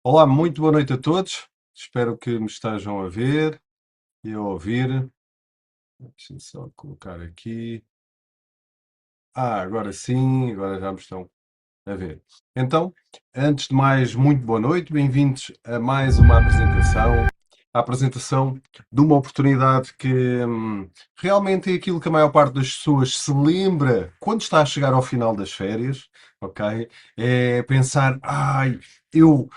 Olá, muito boa noite a todos. Espero que me estejam a ver e a ouvir. Deixa-me só colocar aqui. Agora sim, agora já me estão a ver. Então, antes de mais, muito boa noite. Bem-vindos a mais uma apresentação. A apresentação de uma oportunidade que realmente é aquilo que a maior parte das pessoas se lembra quando está a chegar ao final das férias, ok? É pensar, eu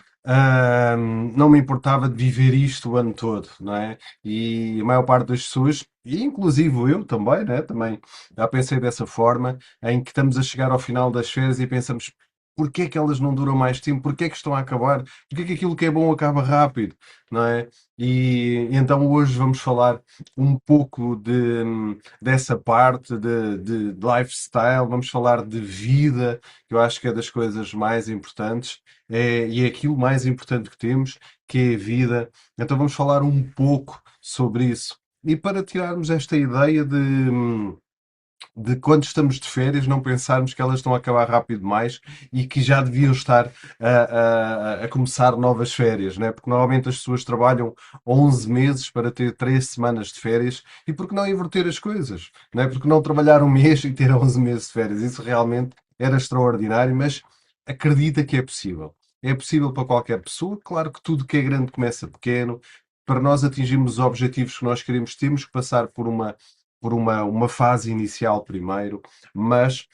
não me importava de viver isto o ano todo, não é? E a maior parte das pessoas, e inclusive eu também, né? Também já pensei dessa forma, em que estamos a chegar ao final das férias e pensamos, porquê é que elas não duram mais tempo? Porquê é que estão a acabar? Porquê é que aquilo que é bom acaba rápido? Não é? E então hoje vamos falar um pouco dessa parte de lifestyle, vamos falar de vida, que eu acho que é das coisas mais importantes, e é aquilo mais importante que temos, que é a vida. Então vamos falar um pouco sobre isso. E para tirarmos esta ideia de quando estamos de férias não pensarmos que elas estão a acabar rápido demais e que já deviam estar a começar novas férias, né? Porque normalmente as pessoas trabalham 11 meses para ter 3 semanas de férias e por que não inverter as coisas, né? Porque não trabalhar um mês e ter 11 meses de férias? Isso realmente era extraordinário, mas acredita que é possível. É possível para qualquer pessoa. Claro que tudo que é grande começa pequeno. Para nós atingirmos os objetivos que nós queremos, temos que passar por uma fase inicial primeiro, mas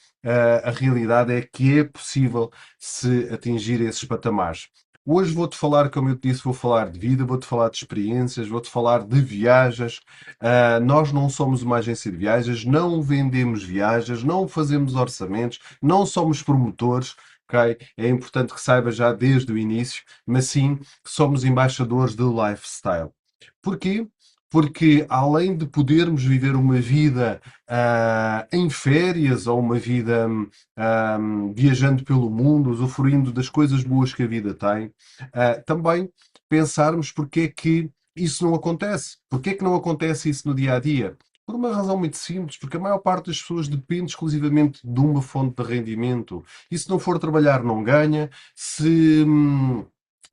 a realidade é que é possível se atingir esses patamares. Hoje vou-te falar, como eu te disse, vou falar de vida, vou-te falar de experiências, vou-te falar de viagens. Nós não somos uma agência de viagens, não vendemos viagens, não fazemos orçamentos, não somos promotores. Ok? É importante que saiba já desde o início, mas sim que somos embaixadores do lifestyle. Porquê? Porque além de podermos viver uma vida em férias ou uma vida viajando pelo mundo, usufruindo das coisas boas que a vida tem, também pensarmos porque é que isso não acontece. Porque é que não acontece isso no dia a dia? Por uma razão muito simples, porque a maior parte das pessoas depende exclusivamente de uma fonte de rendimento. E se não for trabalhar, não ganha. E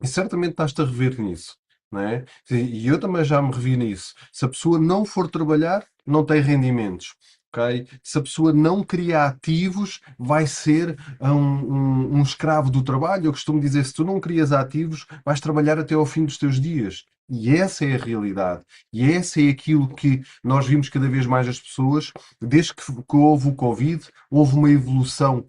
certamente estás-te a rever nisso, não é? E eu também já me revi nisso. Se a pessoa não for trabalhar, não tem rendimentos. Ok? Se a pessoa não cria ativos, vai ser um escravo do trabalho. Eu costumo dizer: se tu não crias ativos, vais trabalhar até ao fim dos teus dias. E essa é a realidade. E essa é aquilo que nós vimos cada vez mais as pessoas, desde que houve o Covid, houve uma evolução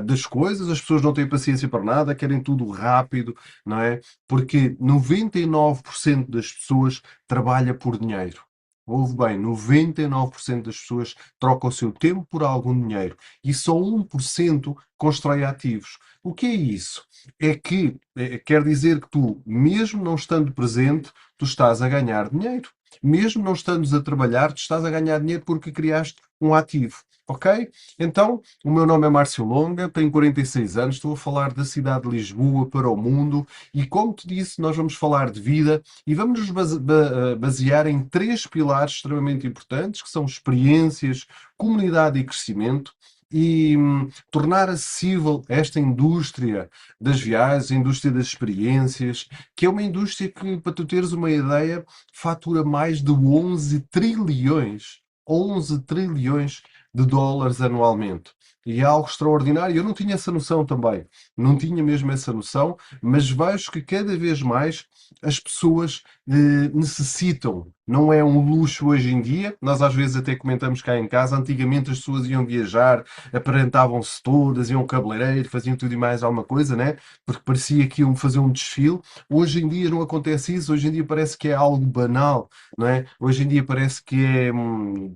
das coisas, as pessoas não têm paciência para nada, querem tudo rápido, não é? Porque 99% das pessoas trabalha por dinheiro. Ouve bem, 99% das pessoas trocam o seu tempo por algum dinheiro e só 1% constrói ativos. O que é isso? É que quer dizer que tu, mesmo não estando presente, tu estás a ganhar dinheiro. Mesmo não estando a trabalhar, tu estás a ganhar dinheiro porque criaste um ativo. Ok? Então, o meu nome é Márcio Longa, tenho 46 anos, estou a falar da cidade de Lisboa para o mundo e, como te disse, nós vamos falar de vida e vamos nos basear em três pilares extremamente importantes, que são experiências, comunidade e crescimento. E tornar acessível esta indústria das viagens, a indústria das experiências, que é uma indústria que, para tu teres uma ideia, fatura mais de 11 trilhões de dólares anualmente. E é algo extraordinário. Eu não tinha essa noção também. Não tinha mesmo essa noção, mas vejo que cada vez mais as pessoas necessitam. Não é um luxo hoje em dia. Nós às vezes até comentamos cá em casa. Antigamente as pessoas iam viajar, aparentavam-se todas, iam ao cabeleireiro, faziam tudo e mais alguma coisa, né? Porque parecia que iam fazer um desfile. Hoje em dia não acontece isso. Hoje em dia parece que é algo banal, não é? Hoje em dia parece que é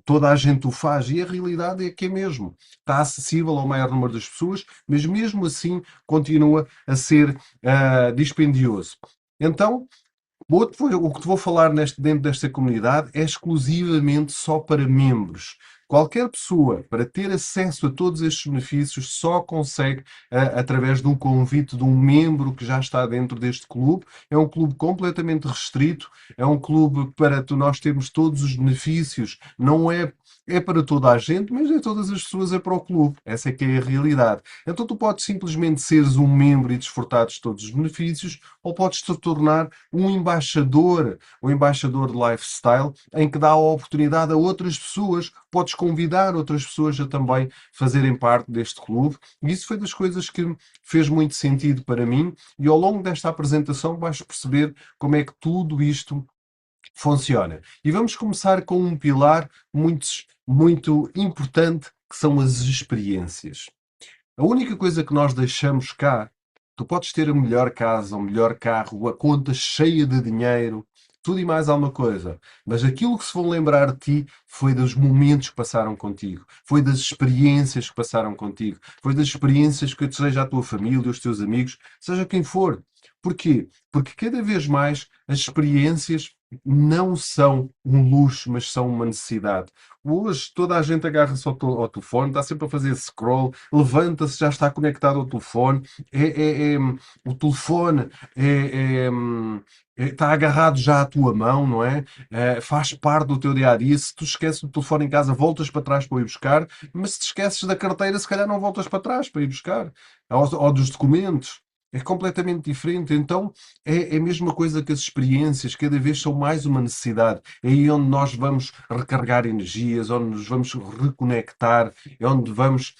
toda a gente o faz e a realidade é que é mesmo. Está acessível ao maior número das pessoas, mas mesmo assim continua a ser dispendioso. Então, o que te vou falar dentro desta comunidade é exclusivamente só para membros. Qualquer pessoa, para ter acesso a todos estes benefícios, só consegue através de um convite de um membro que já está dentro deste clube. É um clube completamente restrito, é um clube para nós termos todos os benefícios. Não é é para toda a gente, mas nem todas as pessoas é para o clube. Essa é que é a realidade. Então tu podes simplesmente seres um membro e desfrutares de todos os benefícios, ou podes te tornar um embaixador de lifestyle, em que dá a oportunidade a outras pessoas, podes convidar outras pessoas a também fazerem parte deste clube. E isso foi das coisas que fez muito sentido para mim, e ao longo desta apresentação vais perceber como é que tudo isto funciona. E vamos começar com um pilar muito importante, que são as experiências. A única coisa que nós deixamos cá, tu podes ter a melhor casa, o melhor carro, a conta cheia de dinheiro, tudo e mais alguma coisa. Mas aquilo que se vão lembrar de ti foi dos momentos que passaram contigo, foi das experiências que passaram contigo, foi das experiências que seja a tua família, os teus amigos, seja quem for. Porquê? Porque cada vez mais as experiências não são um luxo, mas são uma necessidade. Hoje toda a gente agarra-se ao telefone, está sempre a fazer scroll, levanta-se, já está conectado ao telefone, o telefone está agarrado já à tua mão, não é? Faz parte do teu dia a dia. Se tu esqueces o telefone em casa, voltas para trás para ir buscar, mas se te esqueces da carteira, se calhar não voltas para trás para ir buscar, ou dos documentos. É completamente diferente. Então, é a mesma coisa que as experiências, cada vez são mais uma necessidade. É aí onde nós vamos recarregar energias, onde nos vamos reconectar, é onde vamos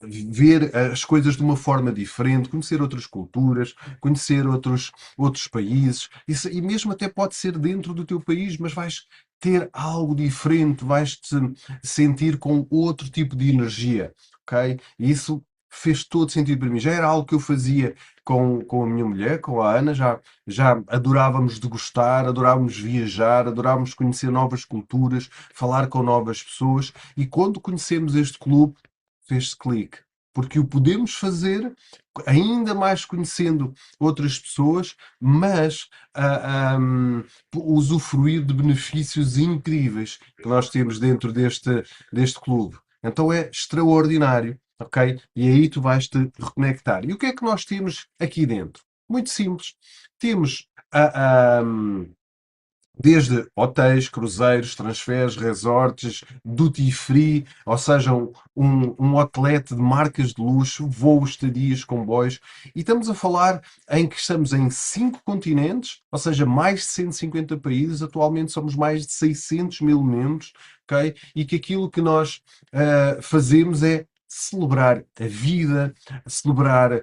ver as coisas de uma forma diferente, conhecer outras culturas, conhecer outros países, e mesmo até pode ser dentro do teu país, mas vais ter algo diferente, vais-te sentir com outro tipo de energia, ok? E isso fez todo sentido para mim. Já era algo que eu fazia com a minha mulher, com a Ana, já adorávamos degustar, adorávamos viajar, adorávamos conhecer novas culturas, falar com novas pessoas, e quando conhecemos este clube, fez-se clique. Porque o podemos fazer ainda mais conhecendo outras pessoas, mas usufruir de benefícios incríveis que nós temos dentro deste clube. Então é extraordinário, ok? E aí tu vais-te reconectar. E o que é que nós temos aqui dentro? Muito simples. Temos desde hotéis, cruzeiros, transferes, resorts, duty free, ou seja, um hotelete de marcas de luxo, voos, estadias, comboios, e estamos a falar em que estamos em 5 continentes, ou seja, mais de 150 países, atualmente somos mais de 600 mil membros, ok? E que aquilo que nós fazemos é celebrar a vida, celebrar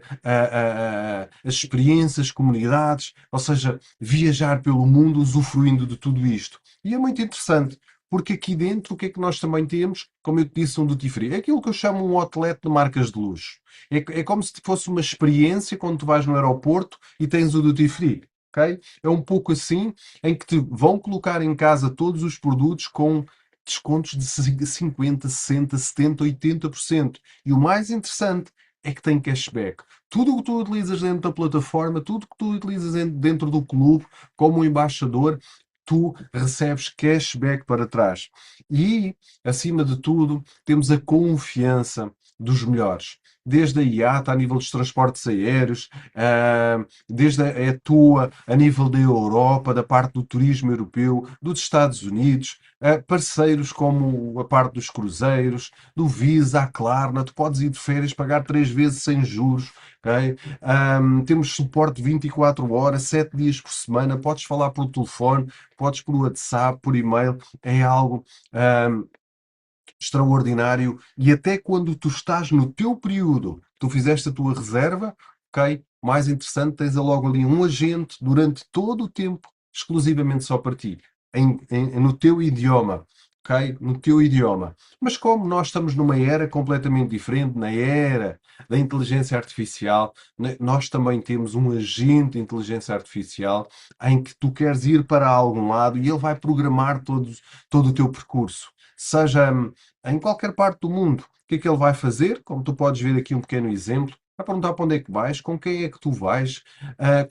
as experiências, comunidades, ou seja, viajar pelo mundo usufruindo de tudo isto. E é muito interessante, porque aqui dentro o que é que nós também temos? Como eu te disse, um duty free. É aquilo que eu chamo um outlet de marcas de luxo. É como se fosse uma experiência quando tu vais no aeroporto e tens o duty free. Okay? É um pouco assim, em que te vão colocar em casa todos os produtos com descontos de 50, 60, 70, 80%. E o mais interessante é que tem cashback. Tudo o que tu utilizas dentro da plataforma, tudo o que tu utilizas dentro do clube, como embaixador, tu recebes cashback para trás. E, acima de tudo, temos a confiança dos melhores. Desde a IATA, a nível dos transportes aéreos, desde a tua, a nível da Europa, da parte do turismo europeu, dos Estados Unidos, parceiros como a parte dos cruzeiros, do Visa, a Klarna, tu podes ir de férias, pagar 3 vezes sem juros, ok? Temos suporte 24 horas, 7 dias por semana, podes falar por telefone, podes por WhatsApp, por e-mail, é algo extraordinário. E até quando tu estás no teu período, tu fizeste a tua reserva, ok? Mais interessante, tens logo ali um agente durante todo o tempo, exclusivamente só para ti, no teu idioma. Ok? No teu idioma. Mas como nós estamos numa era completamente diferente, na era da inteligência artificial, nós também temos um agente de inteligência artificial em que tu queres ir para algum lado e ele vai programar todo o teu percurso. Seja em qualquer parte do mundo. O que é que ele vai fazer? Como tu podes ver aqui um pequeno exemplo, vai perguntar para onde é que vais, com quem é que tu vais,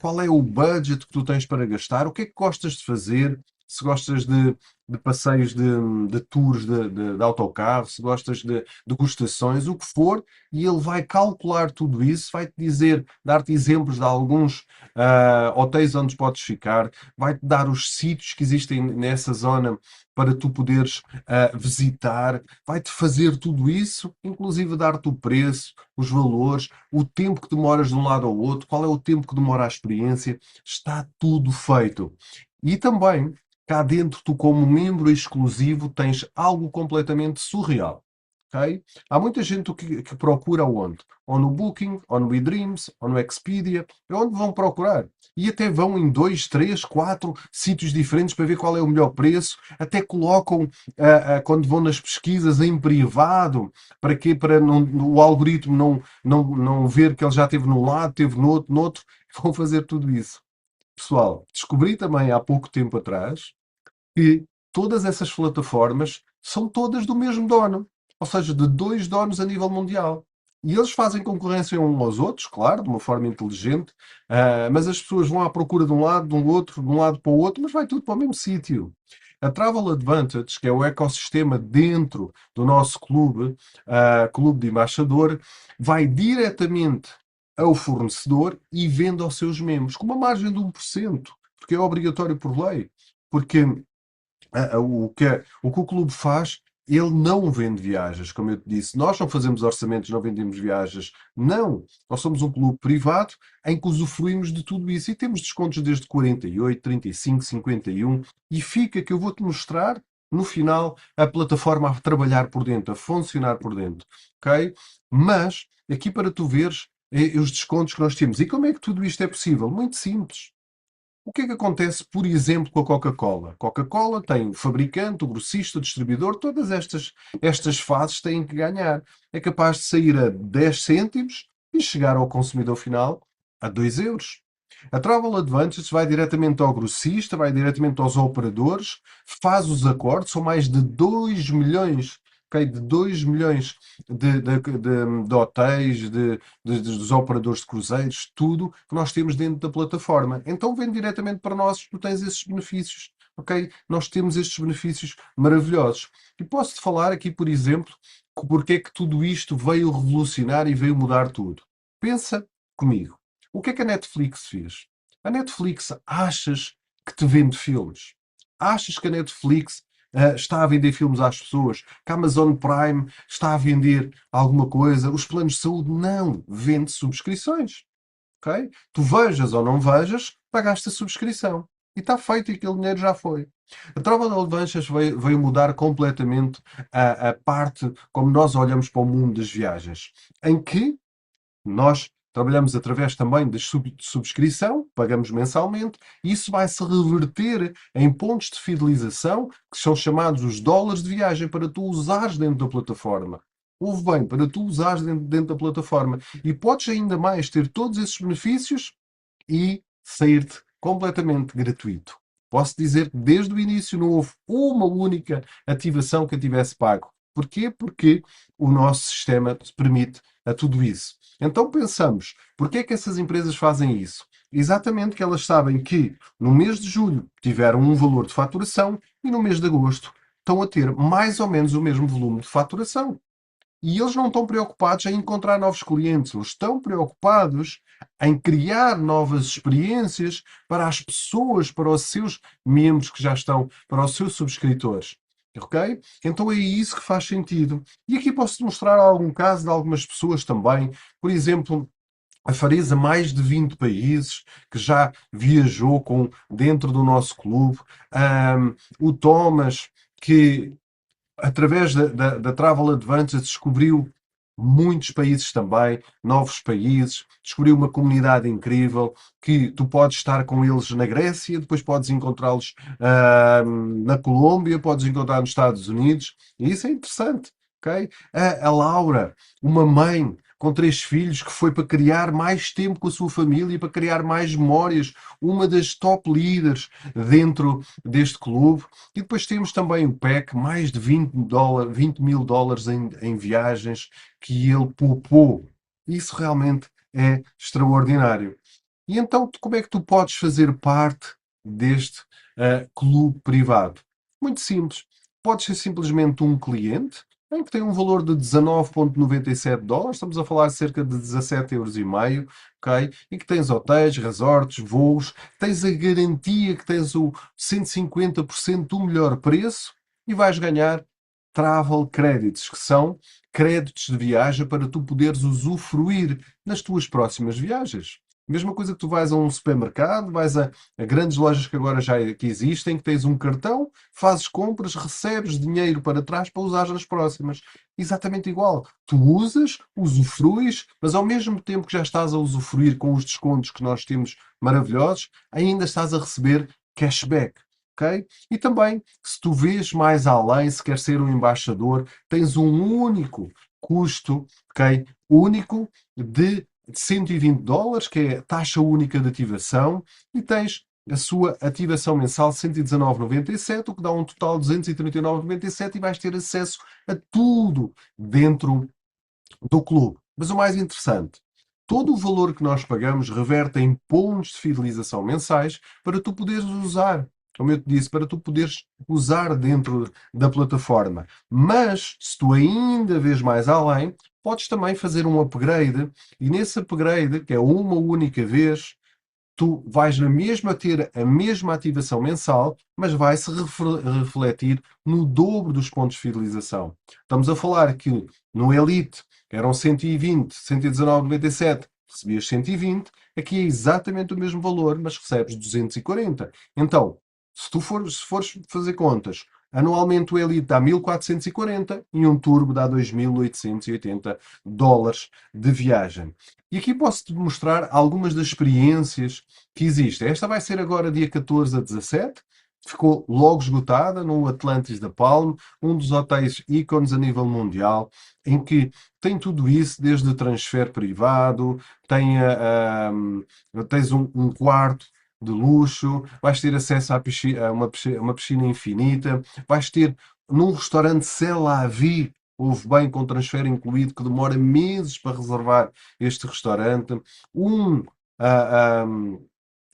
qual é o budget que tu tens para gastar, o que é que gostas de fazer, se gostas de de passeios de tours de autocarro, se gostas de degustações, o que for, e ele vai calcular tudo isso, vai-te dizer, dar-te exemplos de alguns hotéis onde podes ficar, vai-te dar os sítios que existem nessa zona para tu poderes visitar, vai-te fazer tudo isso, inclusive dar-te o preço, os valores, o tempo que demoras de um lado ao outro, qual é o tempo que demora a experiência, está tudo feito. E também, cá dentro, tu como membro exclusivo tens algo completamente surreal. Ok? Há muita gente que procura onde? Ou no Booking, ou no eDreams, ou no Expedia, é onde vão procurar. E até vão em dois, três, quatro sítios diferentes para ver qual é o melhor preço. Até colocam, quando vão nas pesquisas, em privado. Para quê? Para o algoritmo não ver que ele já esteve num lado, esteve no outro, no outro. Vão fazer tudo isso. Pessoal, descobri também há pouco tempo atrás que todas essas plataformas são todas do mesmo dono, ou seja, de dois donos a nível mundial. E eles fazem concorrência uns aos outros, claro, de uma forma inteligente, mas as pessoas vão à procura de um lado, de um outro, de um lado para o outro, mas vai tudo para o mesmo sítio. A Travel Advantage, que é o ecossistema dentro do nosso clube, clube de embaixador, vai diretamente ao fornecedor e vende aos seus membros, com uma margem de 1%, porque é obrigatório por lei. Porque o que o clube faz, ele não vende viagens, como eu te disse. Nós não fazemos orçamentos, não vendemos viagens. Não. Nós somos um clube privado em que usufruímos de tudo isso. E temos descontos desde 48, 35, 51. E fica que eu vou-te mostrar, no final, a plataforma a trabalhar por dentro, a funcionar por dentro. Ok? Mas, aqui para tu veres os descontos que nós temos. E como é que tudo isto é possível? Muito simples. O que é que acontece, por exemplo, com a Coca-Cola? Coca-Cola tem o fabricante, o grossista, o distribuidor, todas estas fases têm que ganhar. É capaz de sair a 10 cêntimos e chegar ao consumidor final a 2 euros. A Travel Advantage vai diretamente ao grossista, vai diretamente aos operadores, faz os acordos, são mais de 2 milhões, ok, de 2 milhões de hotéis, dos operadores de cruzeiros, tudo que nós temos dentro da plataforma. Então vem diretamente para nós, tu tens esses benefícios, ok? Nós temos estes benefícios maravilhosos. E posso-te falar aqui, por exemplo, porque é que tudo isto veio revolucionar e veio mudar tudo. Pensa comigo. O que é que a Netflix fez? A Netflix achas que te vende filmes? Achas que a Netflix está a vender filmes às pessoas? Que a Amazon Prime está a vender alguma coisa? Os planos de saúde? Não. Vende subscrições. Ok? Tu vejas ou não vejas, pagaste a subscrição. E está feito e aquele dinheiro já foi. A Travel Advantage veio mudar completamente a parte como nós olhamos para o mundo das viagens. Em que nós trabalhamos através também de subscrição, pagamos mensalmente, e isso vai se reverter em pontos de fidelização, que são chamados os dólares de viagem, para tu usares dentro da plataforma. Ouve bem, para tu usares dentro da plataforma. E podes ainda mais ter todos esses benefícios e sair-te completamente gratuito. Posso dizer que desde o início não houve uma única ativação que eu tivesse pago. Porquê? Porque o nosso sistema permite a tudo isso. Então pensamos, porquê é que essas empresas fazem isso? Exatamente que elas sabem que no mês de julho tiveram um valor de faturação e no mês de agosto estão a ter mais ou menos o mesmo volume de faturação. E eles não estão preocupados em encontrar novos clientes, eles estão preocupados em criar novas experiências para as pessoas, para os seus membros que já estão, para os seus subscritores. Ok? Então é isso que faz sentido. E aqui posso-te mostrar algum caso de algumas pessoas também. Por exemplo, a Farisa, mais de 20 países, que já viajou dentro do nosso clube. O Thomas, que através da Travel Advantage descobriu muitos países também, novos países, descobriu uma comunidade incrível que tu podes estar com eles na Grécia, depois podes encontrá-los na Colômbia, podes encontrar nos Estados Unidos, e isso é interessante, ok? A Laura, uma mãe com 3 filhos que foi para criar mais tempo com a sua família, para criar mais memórias, uma das top leaders dentro deste clube. E depois temos também o PEC, mais de 20 mil dólares em viagens que ele poupou. Isso realmente é extraordinário. E então, como é que tu podes fazer parte deste clube privado? Muito simples. Pode ser simplesmente um cliente em que tem um valor de 19,97 dólares, estamos a falar de cerca de 17,5 euros, ok? E que tens hotéis, resorts, voos, tens a garantia que tens o 150% do melhor preço e vais ganhar travel credits, que são créditos de viagem para tu poderes usufruir nas tuas próximas viagens. Mesma coisa que tu vais a um supermercado, vais a grandes lojas que agora já aqui existem, que tens um cartão, fazes compras, recebes dinheiro para trás para usar nas próximas. Exatamente igual. Tu usas, usufruis, mas ao mesmo tempo que já estás a usufruir com os descontos que nós temos maravilhosos, ainda estás a receber cashback. Ok? E também, se tu vês mais além, se quer ser um embaixador, tens um único custo, ok? Único de 120 dólares, que é a taxa única de ativação, e tens a sua ativação mensal 119,97, o que dá um total de 239,97 e vais ter acesso a tudo dentro do clube. Mas o mais interessante, todo o valor que nós pagamos reverte em pontos de fidelização mensais para tu poderes usar. Como eu te disse, para tu poderes usar dentro da plataforma. Mas, se tu ainda vês mais além, podes também fazer um upgrade. E nesse upgrade, que é uma única vez, tu vais na mesma ter a mesma ativação mensal, mas vai-se refletir no dobro dos pontos de fidelização. Estamos a falar que no Elite eram 120, 119,97, recebias 120, aqui é exatamente o mesmo valor, mas recebes 240. Então, se fores fazer contas, anualmente o Elite dá 1440 e um Turbo dá 2880 dólares de viagem. E aqui posso-te mostrar algumas das experiências que existem. Esta vai ser agora dia 14 a 17. Ficou logo esgotada no Atlantis da Palm, um dos hotéis ícones a nível mundial, em que tem tudo isso, desde transfer privado, tens um quarto de luxo, vais ter acesso a uma piscina infinita, vais ter num restaurante C'est la vie, houve bem com transfer incluído, que demora meses para reservar este restaurante, um, ah, ah,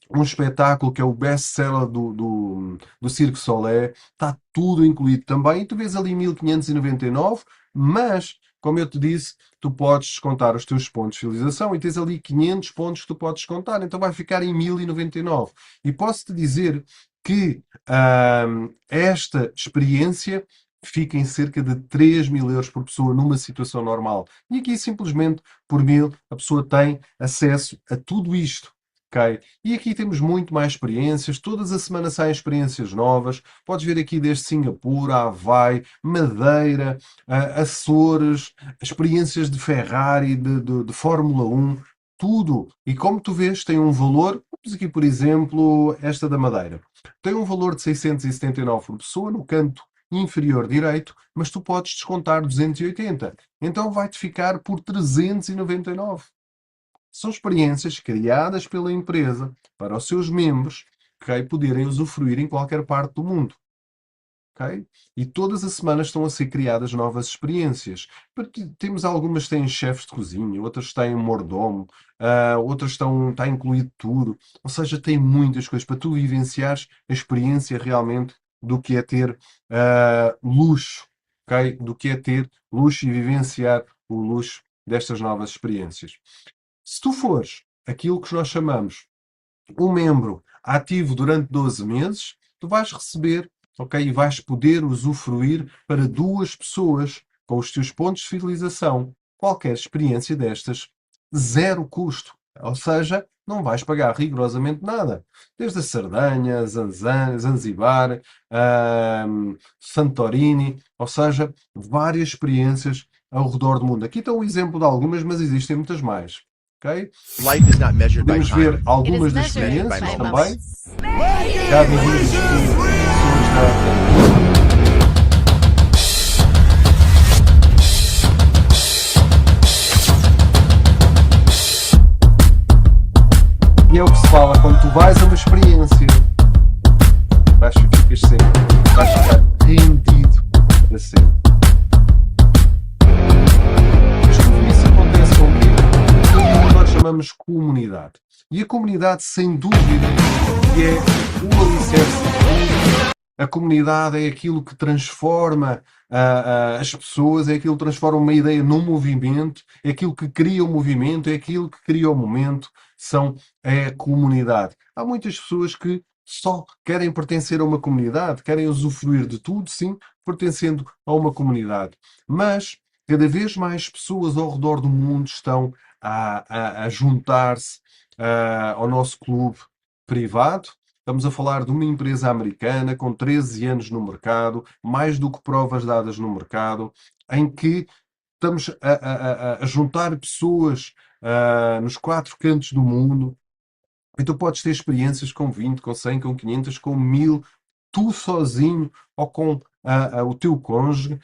um espetáculo que é o best-seller do Cirque Soleil, está tudo incluído também, e tu vês ali 1599, mas, como eu te disse, tu podes descontar os teus pontos de fidelização e tens ali 500 pontos que tu podes descontar, então vai ficar em 1099. E posso-te dizer que esta experiência fica em cerca de 3.000 euros por pessoa numa situação normal. E aqui, simplesmente, por 1.000, a pessoa tem acesso a tudo isto. Ok? E aqui temos muito mais experiências. Todas as semanas saem experiências novas. Podes ver aqui desde Singapura, Havaí, Madeira, Açores, experiências de Ferrari, de Fórmula 1, tudo. E como tu vês, tem um valor. Vamos aqui, por exemplo, esta da Madeira. Tem um valor de 679 por pessoa no canto inferior direito, mas tu podes descontar 280. Então vai-te ficar por 399. São experiências criadas pela empresa para os seus membros, okay, poderem usufruir em qualquer parte do mundo. Okay? E todas as semanas estão a ser criadas novas experiências. Temos algumas que têm chefes de cozinha, outras têm mordomo, outras está incluído tudo. Ou seja, tem muitas coisas para tu vivenciares a experiência realmente do que é ter luxo, okay? Do que é ter luxo e vivenciar o luxo destas novas experiências. Se tu fores aquilo que nós chamamos um membro ativo durante 12 meses, tu vais receber, ok, e vais poder usufruir para 2 pessoas com os teus pontos de fidelização. Qualquer experiência destas, zero custo. Ou seja, não vais pagar rigorosamente nada. Desde a Sardenha, Zanzibar, Santorini, ou seja, várias experiências ao redor do mundo. Aqui está um exemplo de algumas, mas existem muitas mais. Okay? Life is not measured by Podemos ver time. algumas das It is measured experiências by também. moments. Já vimos e é o que se fala quando tu vais a uma experiência. Ficas sempre. Vais ficar rendido para sempre. Mas isso acontece com o quê? Com o que nós chamamos comunidade. E a comunidade, sem dúvida, que é o alicerce A comunidade é aquilo que transforma as pessoas, é aquilo que transforma uma ideia num movimento, é aquilo que cria o movimento, é aquilo que cria o momento, é a comunidade. Há muitas pessoas que só querem pertencer a uma comunidade, querem usufruir de tudo, sim, pertencendo a uma comunidade. Mas cada vez mais pessoas ao redor do mundo estão a juntar-se ao nosso clube privado. Estamos a falar de uma empresa americana com 13 anos no mercado, mais do que provas dadas no mercado, em que estamos a juntar pessoas nos quatro cantos do mundo. E tu podes ter experiências com 20, com 100, com 500, com 1000, tu sozinho ou com o teu cônjuge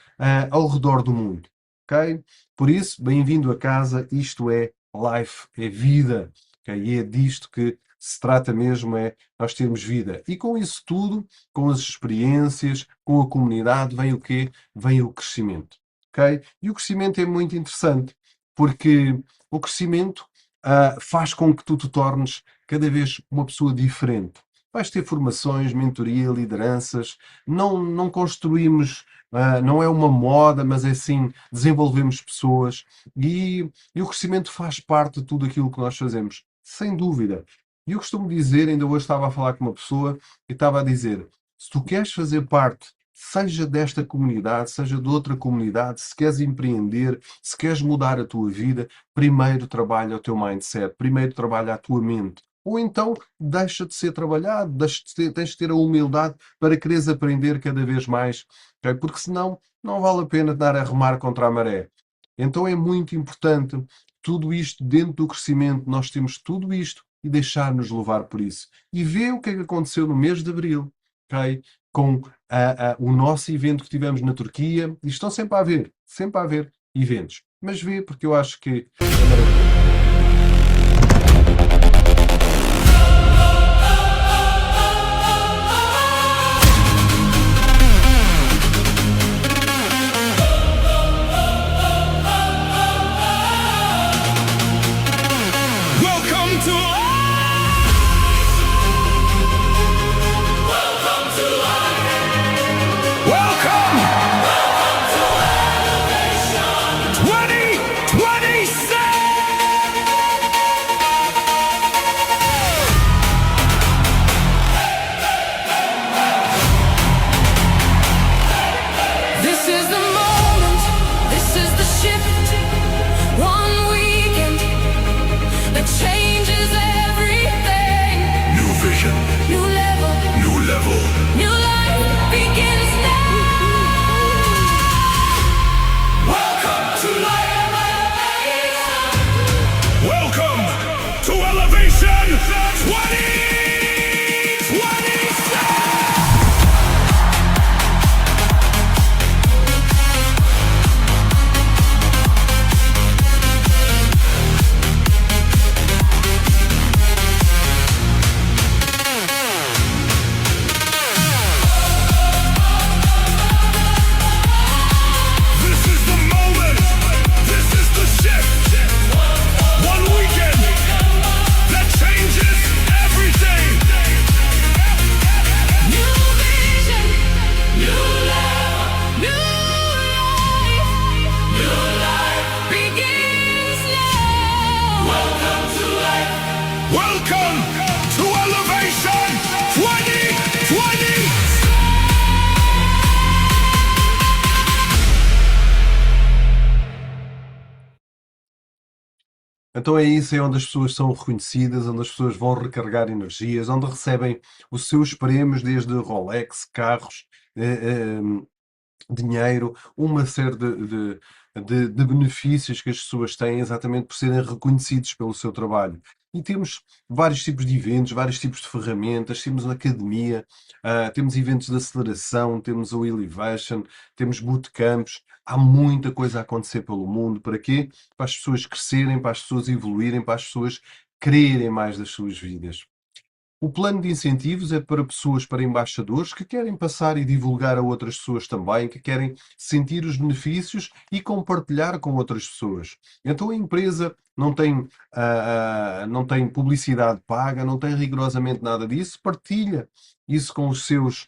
ao redor do mundo. Ok? Por isso, bem-vindo a casa. Isto é life, é vida. Ok? E é disto que se trata mesmo, é nós termos vida. E com isso tudo, com as experiências, com a comunidade, vem o quê? Vem o crescimento. Ok? E o crescimento é muito interessante, porque o crescimento faz com que tu te tornes cada vez uma pessoa diferente. Vais ter formações, mentoria, lideranças. Não construímos, não é uma moda, mas é sim, desenvolvemos pessoas e o crescimento faz parte de tudo aquilo que nós fazemos, sem dúvida. E eu costumo dizer, ainda hoje estava a falar com uma pessoa e estava a dizer: se tu queres fazer parte, seja desta comunidade, seja de outra comunidade, se queres empreender, se queres mudar a tua vida, primeiro trabalha o teu mindset, primeiro trabalha a tua mente. Ou então deixa de ser trabalhado, tens de ter a humildade para quereres aprender cada vez mais, ok? Porque senão não vale a pena dar a remar contra a maré. Então é muito importante tudo isto dentro do crescimento, nós temos tudo isto e deixar-nos levar por isso. E vê o que é que aconteceu no mês de Abril, ok? Com o nosso evento que tivemos na Turquia, e estão sempre a haver eventos. Mas vê, porque eu acho que é maravilhoso. Welcome to welcome 2026. This is the moment, this is the shift. One weekend that changes everything. New vision, New level, new level. new life begins now. Welcome to life. Welcome to Elevation 2026. This is the moment. This is the shift. One weekend that changes everything. New vision, new level, new life begins now. Welcome to life. Welcome to Elevation 2020. Então é isso, é onde as pessoas são reconhecidas, onde as pessoas vão recarregar energias, onde recebem os seus prémios, desde Rolex, carros, dinheiro, uma série de benefícios que as pessoas têm exatamente por serem reconhecidos pelo seu trabalho. E temos vários tipos de eventos, vários tipos de ferramentas, temos a academia, temos eventos de aceleração, temos o Elevation, temos bootcamps, há muita coisa a acontecer pelo mundo. Para quê? Para as pessoas crescerem, para as pessoas evoluírem, para as pessoas quererem mais das suas vidas. O plano de incentivos é para pessoas, para embaixadores que querem passar e divulgar a outras pessoas também, que querem sentir os benefícios e compartilhar com outras pessoas. Então a empresa não tem publicidade paga, não tem rigorosamente nada disso, partilha isso com os seus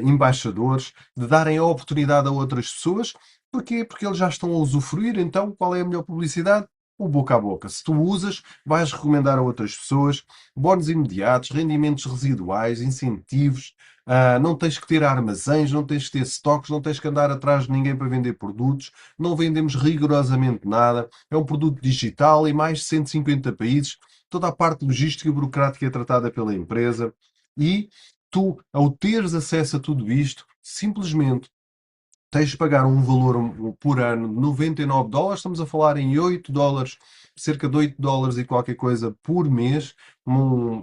embaixadores, de darem a oportunidade a outras pessoas. Porquê? Porque eles já estão a usufruir. Então, qual é a melhor publicidade? O boca a boca. Se tu usas, vais recomendar a outras pessoas, bónus imediatos, rendimentos residuais, incentivos. Não tens que ter armazéns, não tens que ter estoques, não tens que andar atrás de ninguém para vender produtos. Não vendemos rigorosamente nada. É um produto digital em mais de 150 países. Toda a parte logística e burocrática é tratada pela empresa. E tu, ao teres acesso a tudo isto, simplesmente tens de pagar um valor por ano de 99 dólares, estamos a falar em 8 dólares, cerca de 8 dólares e qualquer coisa por mês,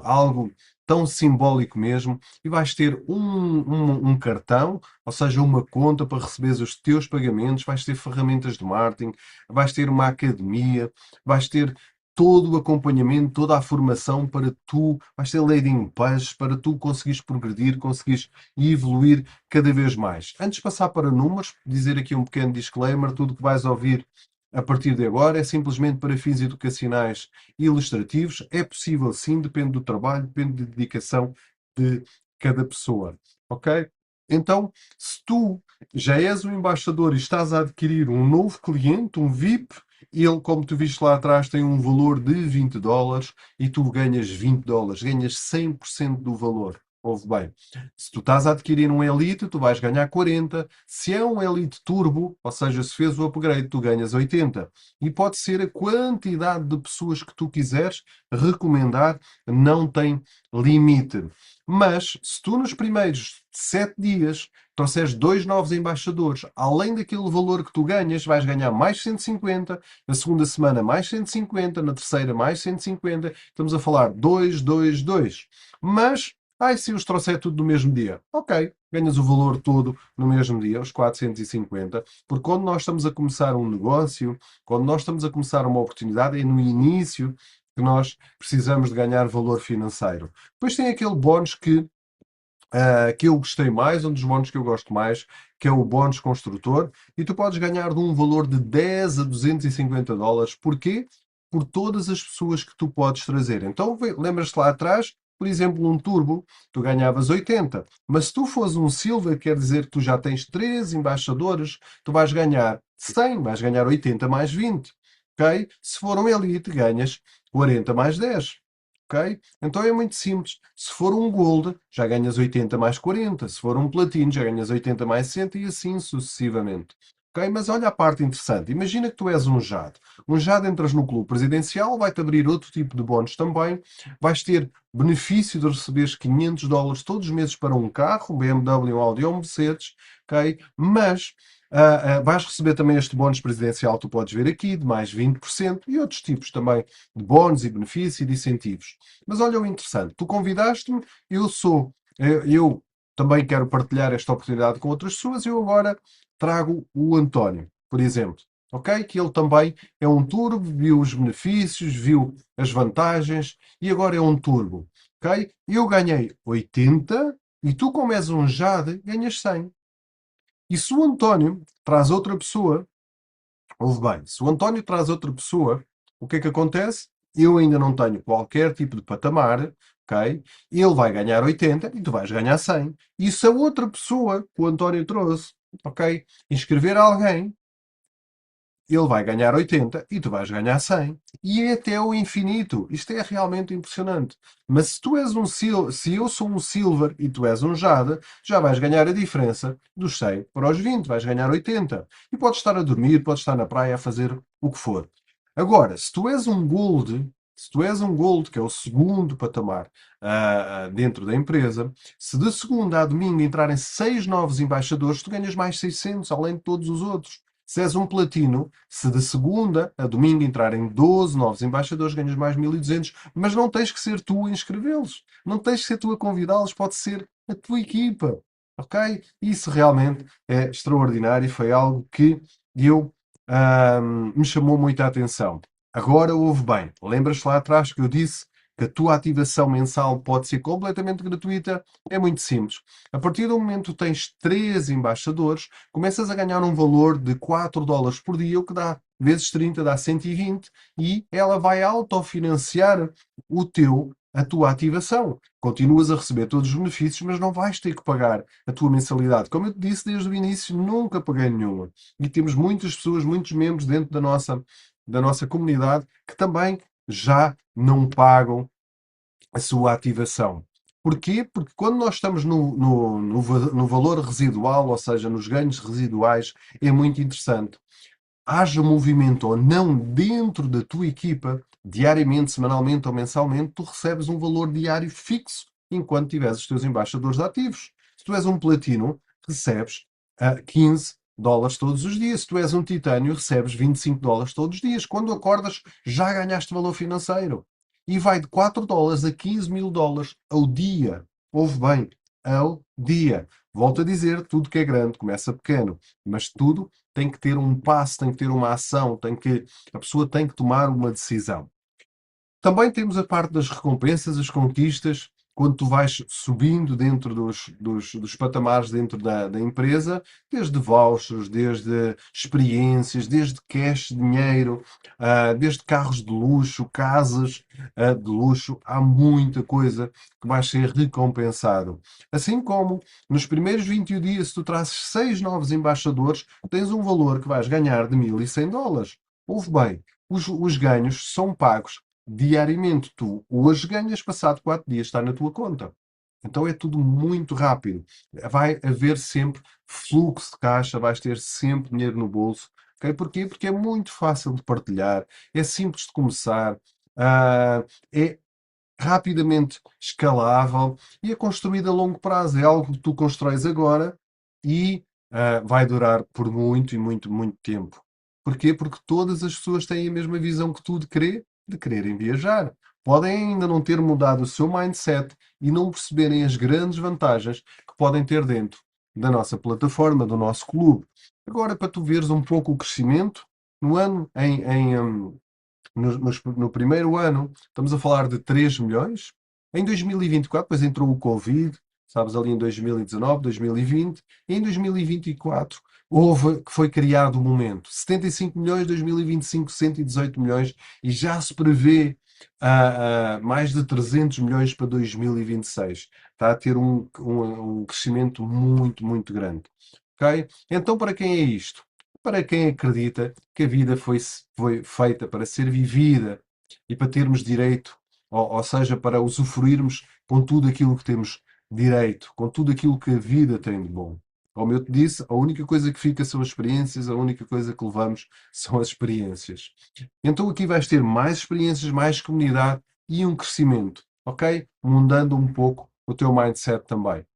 algo tão simbólico mesmo, e vais ter um cartão, ou seja, uma conta para receberes os teus pagamentos, vais ter ferramentas de marketing, vais ter uma academia, vais ter todo o acompanhamento, toda a formação para tu, vais ter landing pages para tu conseguires progredir, conseguires evoluir cada vez mais. Antes de passar para números, dizer aqui um pequeno disclaimer: tudo o que vais ouvir a partir de agora é simplesmente para fins educacionais e ilustrativos. É possível sim, depende do trabalho, depende da dedicação de cada pessoa. Ok? Então, se tu já és um embaixador e estás a adquirir um novo cliente, um VIP, ele, como tu viste lá atrás, tem um valor de 20 dólares e tu ganhas 20 dólares, ganhas 100% do valor. Ouve bem. Se tu estás a adquirir um Elite, tu vais ganhar 40. Se é um Elite Turbo, ou seja, se fez o upgrade, tu ganhas 80. E pode ser a quantidade de pessoas que tu quiseres recomendar, não tem limite. Mas, se tu nos primeiros 7 dias trouxeres 2 novos embaixadores, além daquele valor que tu ganhas, vais ganhar mais 150, na segunda semana mais 150, na terceira mais 150, estamos a falar 2, 2, 2. Mas se os trouxer tudo no mesmo dia. Ok, ganhas o valor todo no mesmo dia, os 450, porque quando nós estamos a começar um negócio, quando nós estamos a começar uma oportunidade, é no início que nós precisamos de ganhar valor financeiro. Depois tem aquele bónus que eu gostei mais, um dos bónus que eu gosto mais, que é o bónus construtor, e tu podes ganhar de um valor de 10 a 250 dólares. Porquê? Por todas as pessoas que tu podes trazer. Então, lembras-te lá atrás, por exemplo, um turbo, tu ganhavas 80, mas se tu fores um silver, quer dizer que tu já tens 3 embaixadores, tu vais ganhar 100, vais ganhar 80 mais 20. Ok? Se for um elite, ganhas 40 mais 10. Ok? Então é muito simples. Se for um gold, já ganhas 80 mais 40. Se for um platino, já ganhas 80 mais 60 e assim sucessivamente. Ok? Mas olha a parte interessante. Imagina que tu és um jade. Um jade, entras no clube presidencial, vai-te abrir outro tipo de bónus também. Vais ter benefício de receberes 500 dólares todos os meses para um carro, um BMW, um Audi ou um Mercedes. Ok? Mas vais receber também este bónus presidencial, tu podes ver aqui, de mais 20% e outros tipos também de bónus e benefícios e de incentivos. Mas olha o interessante, tu convidaste-me, eu também quero partilhar esta oportunidade com outras pessoas, eu agora trago o António, por exemplo. Ok? Que ele também é um turbo, viu os benefícios, viu as vantagens e agora é um turbo. Ok? Eu ganhei 80 e tu, como és um Jade, ganhas 100. E se o António traz outra pessoa, ouve bem, se o António traz outra pessoa, o que é que acontece? Eu ainda não tenho qualquer tipo de patamar, ok? Ele vai ganhar 80 e tu vais ganhar 100. E se a outra pessoa que o António trouxe, ok, inscrever alguém, ele vai ganhar 80 e tu vais ganhar 100. E é até o infinito. Isto é realmente impressionante. Mas se tu és se eu sou um silver e tu és um jade, já vais ganhar a diferença dos 100 para os 20, vais ganhar 80. E podes estar a dormir, podes estar na praia a fazer o que for. Agora, se tu és um gold, que é o segundo patamar dentro da empresa, se de segunda a domingo entrarem 6 novos embaixadores, tu ganhas mais 600, além de todos os outros. Se és um platino, se de segunda a domingo entrarem 12 novos embaixadores, ganhas mais 1200, mas não tens que ser tu a inscrevê-los. Não tens que ser tu a convidá-los, pode ser a tua equipa. Ok? Isso realmente é extraordinário e foi algo que me chamou muita atenção. Agora ouve bem, lembras-te lá atrás que eu disse que a tua ativação mensal pode ser completamente gratuita? É muito simples. A partir do momento que tens 3 embaixadores, começas a ganhar um valor de 4 dólares por dia, o que dá vezes 30 dá 120, e ela vai autofinanciar o teu a tua ativação. Continuas a receber todos os benefícios, mas não vais ter que pagar a tua mensalidade. Como eu te disse desde o início, nunca paguei nenhuma. E temos muitas pessoas, muitos membros dentro da nossa comunidade que também já não pagam a sua ativação. Porquê? Porque quando nós estamos no valor residual, ou seja, nos ganhos residuais, é muito interessante. Haja movimento ou não dentro da tua equipa, diariamente, semanalmente ou mensalmente, tu recebes um valor diário fixo enquanto tiveres os teus embaixadores ativos. Se tu és um platino, recebes 15 dólares todos os dias. Se tu és um titânio, recebes 25 dólares todos os dias. Quando acordas, já ganhaste valor financeiro. E vai de 4 dólares a 15 mil dólares ao dia. Ouve bem, ao dia. Volto a dizer, tudo que é grande começa pequeno, mas tudo tem que ter um passo, tem que ter uma ação, a pessoa tem que tomar uma decisão. Também temos a parte das recompensas, as conquistas, quando tu vais subindo dentro dos patamares dentro da empresa, desde vouchers, desde experiências, desde cash, dinheiro, desde carros de luxo, casas de luxo, há muita coisa que vai ser recompensado. Assim como nos primeiros 21 dias, se tu trazes 6 novos embaixadores, tens um valor que vais ganhar de 1.100 dólares. Ouve bem, os ganhos são pagos diariamente. Tu hoje ganhas, passado 4 dias está na tua conta. Então é tudo muito rápido. Vai haver sempre fluxo de caixa, vais ter sempre dinheiro no bolso. Ok? Porquê? Porque é muito fácil de partilhar, é simples de começar, é rapidamente escalável e é construído a longo prazo. É algo que tu constróis agora e vai durar por muito e muito, muito tempo. Porquê? Porque todas as pessoas têm a mesma visão que tu de quererem viajar. Podem ainda não ter mudado o seu mindset e não perceberem as grandes vantagens que podem ter dentro da nossa plataforma, do nosso clube. Agora, para tu veres um pouco o crescimento, no ano, no primeiro ano, estamos a falar de 3 milhões. Em 2024, depois entrou o Covid, sabes, ali em 2019, 2020. E em 2024, que foi criado o momento. 75 milhões, 2025, 118 milhões. E já se prevê mais de 300 milhões para 2026. Está a ter um crescimento muito, muito grande. Ok? Então, para quem é isto? Para quem acredita que a vida foi feita para ser vivida e para termos direito, ou seja, para usufruirmos com tudo aquilo que temos direito, com tudo aquilo que a vida tem de bom. Como eu te disse, a única coisa que fica são as experiências, a única coisa que levamos são as experiências. Então aqui vais ter mais experiências, mais comunidade e um crescimento, ok? Mudando um pouco o teu mindset também.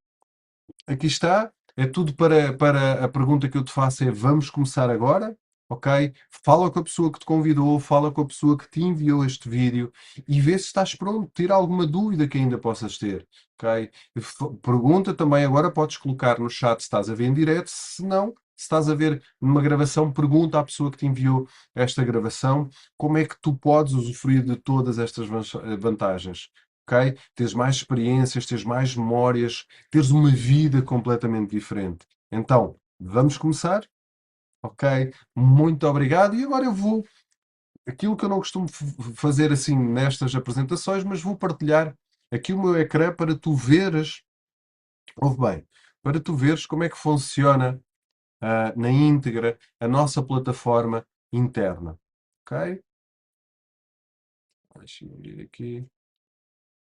Aqui está. É tudo para a pergunta que eu te faço é: vamos começar agora? Ok? Fala com a pessoa que te convidou, fala com a pessoa que te enviou este vídeo e vê se estás pronto. Tira alguma dúvida que ainda possas ter. Ok? Pergunta também agora, podes colocar no chat se estás a ver em direto. Se não, se estás a ver numa gravação, pergunta à pessoa que te enviou esta gravação como é que tu podes usufruir de todas estas vantagens. Ok? Teres mais experiências, teres mais memórias, teres uma vida completamente diferente. Então, vamos começar? Ok? Muito obrigado. E agora eu vou. Aquilo que eu não costumo fazer assim nestas apresentações, mas vou partilhar aqui o meu ecrã para tu veres. Ouve bem, para tu veres como é que funciona na íntegra a nossa plataforma interna. Ok? Deixa-me abrir aqui.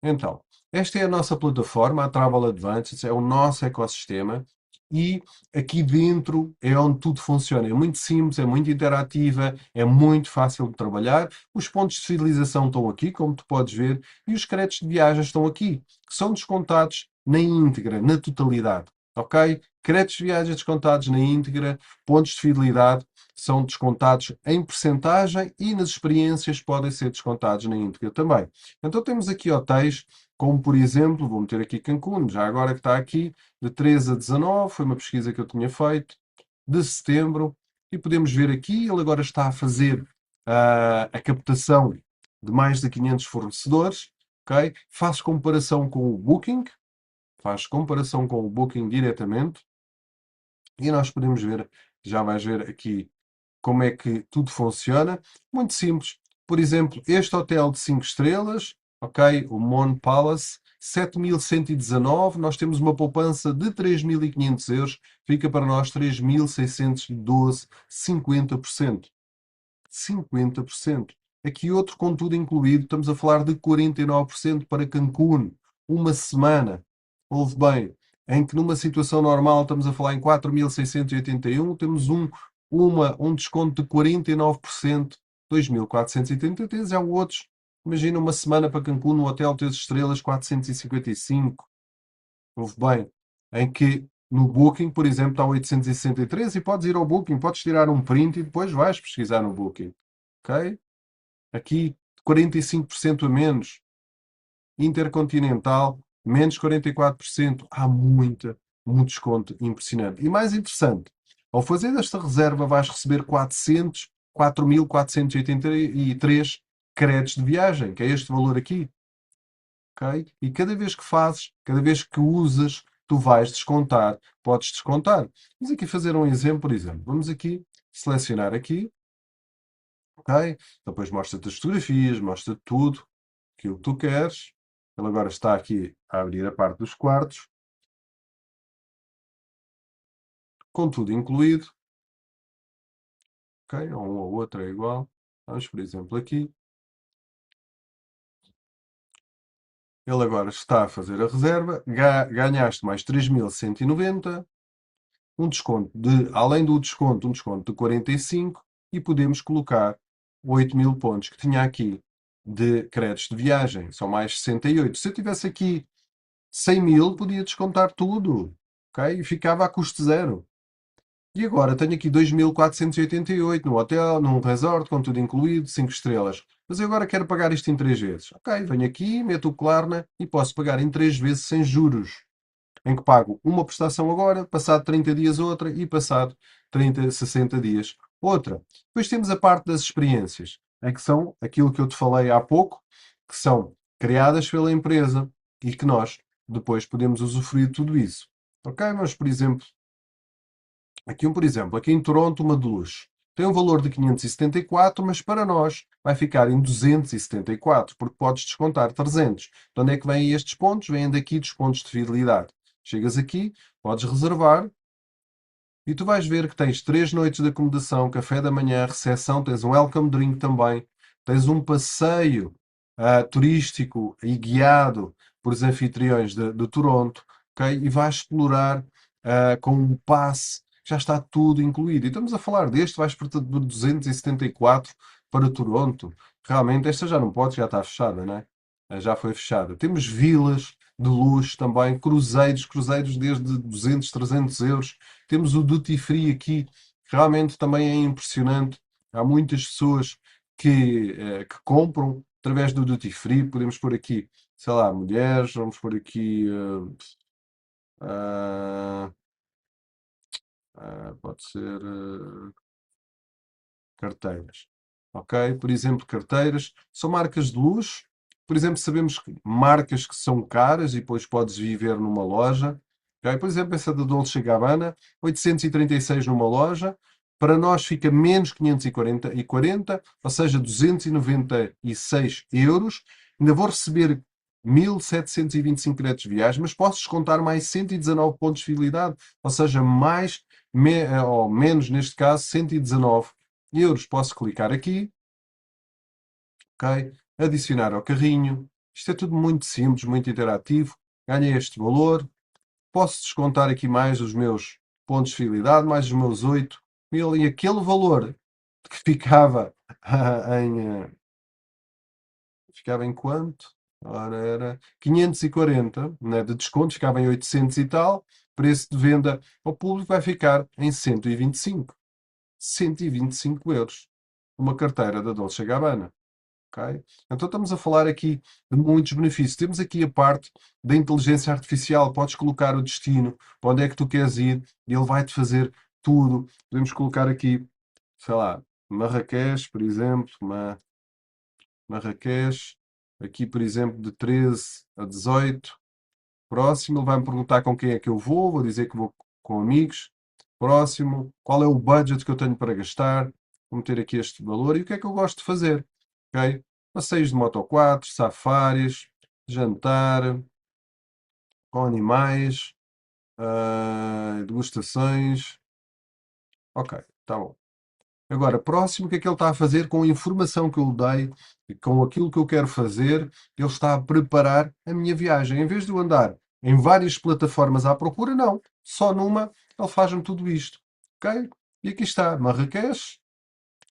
Então, esta é a nossa plataforma, a Travel Advantage, é o nosso ecossistema e aqui dentro é onde tudo funciona. É muito simples, é muito interativa, é muito fácil de trabalhar. Os pontos de fidelização estão aqui, como tu podes ver, e os créditos de viagem estão aqui, que são descontados na íntegra, na totalidade. Ok? Créditos de viagem descontados na íntegra, pontos de fidelidade são descontados em percentagem e nas experiências podem ser descontados na íntegra também. Então temos aqui hotéis, como por exemplo, vou meter aqui Cancún, já agora que está aqui, de 13 a 19, foi uma pesquisa que eu tinha feito, de setembro, e podemos ver aqui, ele agora está a fazer a captação de mais de 500 fornecedores, ok? Faz comparação com o Booking diretamente, e nós podemos ver, já vais ver aqui como é que tudo funciona. Muito simples. Por exemplo, este hotel de 5 estrelas ok? O Mon Palace, 7.119, nós temos uma poupança de 3.500 euros, fica para nós 3.612, 50%. 50%. Aqui outro com tudo incluído, estamos a falar de 49% para Cancún, uma semana. Ouve bem, em que numa situação normal estamos a falar em 4.681, temos um desconto de 49%, 2.483, há outros. Imagina uma semana para Cancún, no hotel 3 estrelas, 455. Ouve bem, em que no Booking, por exemplo, está 863 e podes ir ao Booking, podes tirar um print e depois vais pesquisar no Booking. Ok? Aqui 45% a menos. Intercontinental, menos 44%. Há muito desconto impressionante. E mais interessante, ao fazer esta reserva vais receber 4.483 créditos de viagem, que é este valor aqui. Ok? E cada vez que fazes, cada vez que usas, tu vais descontar, podes descontar. Vamos aqui fazer um exemplo, por exemplo. Vamos aqui selecionar aqui, ok? Depois mostra-te as fotografias, mostra tudo aquilo que tu queres. Ele agora está aqui a abrir a parte dos quartos, com tudo incluído, ok? Um ou outro é igual. Vamos, por exemplo, aqui. Ele agora está a fazer a reserva. Ganhaste mais 3.190. Um desconto de, além do desconto, um desconto de 45 e podemos colocar 8.000 pontos que tinha aqui de créditos de viagem. São mais 68. Se eu tivesse aqui 100.000, podia descontar tudo, ok? E ficava a custo zero. E agora tenho aqui 2.488 no hotel, num resort, com tudo incluído, 5 estrelas. Mas eu agora quero pagar isto em 3 vezes. Ok, venho aqui, meto o Klarna e posso pagar em 3 vezes sem juros, em que pago uma prestação agora, passado 30 dias outra e passado 30, 60 dias outra. Depois temos a parte das experiências, em que são aquilo que eu te falei há pouco, que são criadas pela empresa e que nós depois podemos usufruir de tudo isso. Ok? Mas, por exemplo, aqui em Toronto, uma de luz. Tem um valor de 574, mas para nós vai ficar em 274, porque podes descontar 300. De onde é que vêm estes pontos? Vêm daqui dos pontos de fidelidade. Chegas aqui, podes reservar e tu vais ver que tens 3 noites de acomodação, café da manhã, recepção, tens um welcome drink também, tens um passeio turístico e guiado por os anfitriões de Toronto, ok? E vais explorar com um passe, já está tudo incluído. E estamos a falar deste, vais por 274 para Toronto. Realmente, esta já não pode, já está fechada, não é? Já foi fechada. Temos vilas de luxo também, cruzeiros desde 200, 300 euros. Temos o Duty Free aqui, realmente também é impressionante. Há muitas pessoas que compram através do Duty Free. Podemos pôr aqui, sei lá, mulheres, vamos pôr aqui, ah, pode ser carteiras. Ok? Por exemplo, carteiras são marcas de luxo. Por exemplo, sabemos que marcas que são caras e depois podes viver numa loja. Ok? Por exemplo, essa da Dolce Gabbana, 836 numa loja. Para nós fica menos 540, ou seja, 296 euros. Ainda vou receber 1.725 créditos de viagem, mas posso descontar mais 119 pontos de fidelidade, ou seja, mais ou menos, neste caso, 119 euros. Posso clicar aqui, ok? Adicionar ao carrinho. Isto é tudo muito simples, muito interativo. Ganhei este valor. Posso descontar aqui mais os meus pontos de fidelidade, mais os meus 8.000 e aquele valor que ficava em quanto? Ora, era 540, né, de desconto, ficava em 800 e tal. Preço de venda ao público vai ficar em 125. 125 euros. Uma carteira da Dolce Gabbana. Ok? Então estamos a falar aqui de muitos benefícios. Temos aqui a parte da inteligência artificial. Podes colocar o destino, para onde é que tu queres ir, e ele vai-te fazer tudo. Podemos colocar aqui, sei lá, Marrakech, por exemplo, Marrakech, aqui, por exemplo, de 13 a 18. Próximo, ele vai-me perguntar com quem é que eu vou dizer que vou com amigos. Próximo, qual é o budget que eu tenho para gastar? Vou meter aqui este valor e o que é que eu gosto de fazer, ok? passeios de moto 4, safaris, jantar com animais, degustações. Ok, tá bom. Agora, próximo, o que é que ele está a fazer com a informação que eu lhe dei e com aquilo que eu quero fazer? Ele está a preparar a minha viagem. Em vez de eu andar em várias plataformas à procura, não. Só numa, ele faz-me tudo isto. Ok? E aqui está Marrakech.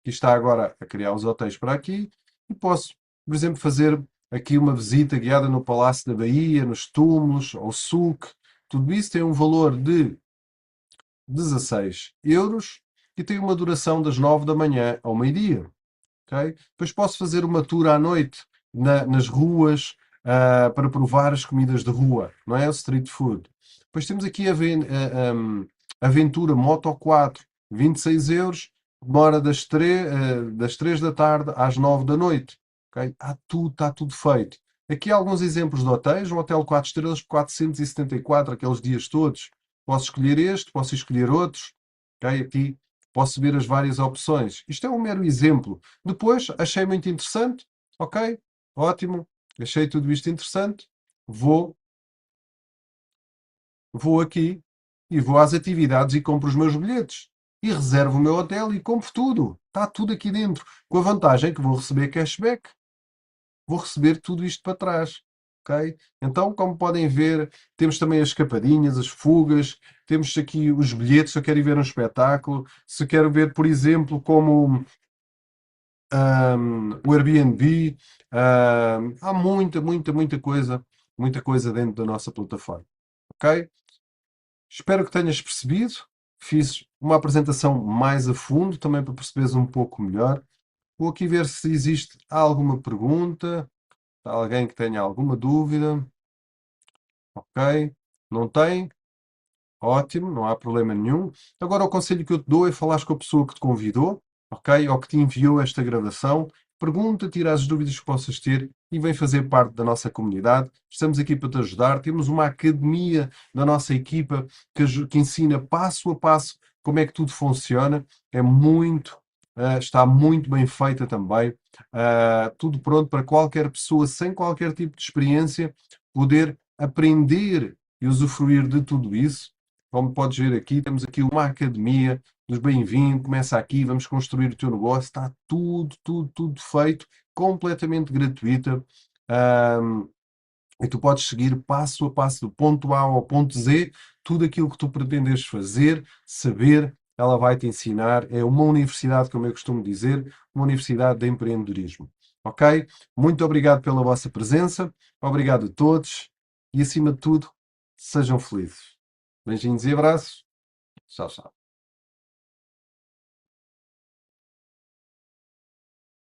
Aqui está agora a criar os hotéis para aqui. E posso, por exemplo, fazer aqui uma visita guiada no Palácio da Bahia, nos túmulos, ao souk. Tudo isso tem um valor de 16 € e tem uma duração das 9 da manhã ao meio-dia. Ok? Depois posso fazer uma tour à noite nas ruas para provar as comidas de rua, não é? O street food. Depois temos aqui a Aventura Moto 4, 26 €, demora das 3 da tarde às 9 da noite. Ok? Está tudo feito. Aqui há alguns exemplos de hotéis. Um hotel 4 estrelas por 474, aqueles dias todos. Posso escolher este, posso escolher outros. Ok? Aqui posso ver as várias opções. Isto é um mero exemplo. Depois, achei muito interessante. Ok, ótimo. Achei tudo isto interessante. Vou, vou aqui e vou às atividades e compro os meus bilhetes. E reservo o meu hotel e compro tudo. Está tudo aqui dentro. Com a vantagem que vou receber cashback. Vou receber tudo isto para trás. Ok? Então, como podem ver, temos também as escapadinhas, as fugas, temos aqui os bilhetes, se eu quero ir ver um espetáculo, se quero ver, por exemplo, como o Airbnb, há muita coisa dentro da nossa plataforma. Ok? Espero que tenhas percebido. Fiz uma apresentação mais a fundo, também para perceberes um pouco melhor. Vou aqui ver se existe alguma pergunta, alguém que tenha alguma dúvida. Ok? Não tem? Ótimo, não há problema nenhum. Agora, o conselho que eu te dou é falares com a pessoa que te convidou, ok? Ou que te enviou esta gravação. Pergunta, tira as dúvidas que possas ter e vem fazer parte da nossa comunidade. Estamos aqui para te ajudar. Temos uma academia da nossa equipa que ensina passo a passo como é que tudo funciona. É muito, está muito bem feita também. Tudo pronto para qualquer pessoa, sem qualquer tipo de experiência, poder aprender e usufruir de tudo isso. Como podes ver aqui, temos aqui uma academia dos bem-vindos, começa aqui, vamos construir o teu negócio, está tudo feito, completamente gratuita. Ahm, e tu podes seguir passo a passo, do ponto A ao ponto Z, tudo aquilo que tu pretendes fazer, saber, ela vai te ensinar. É uma universidade, como eu costumo dizer, uma universidade de empreendedorismo. Ok? Muito obrigado pela vossa presença, obrigado a todos e, acima de tudo, sejam felizes. Beijinhos e abraços. Tchau, tchau.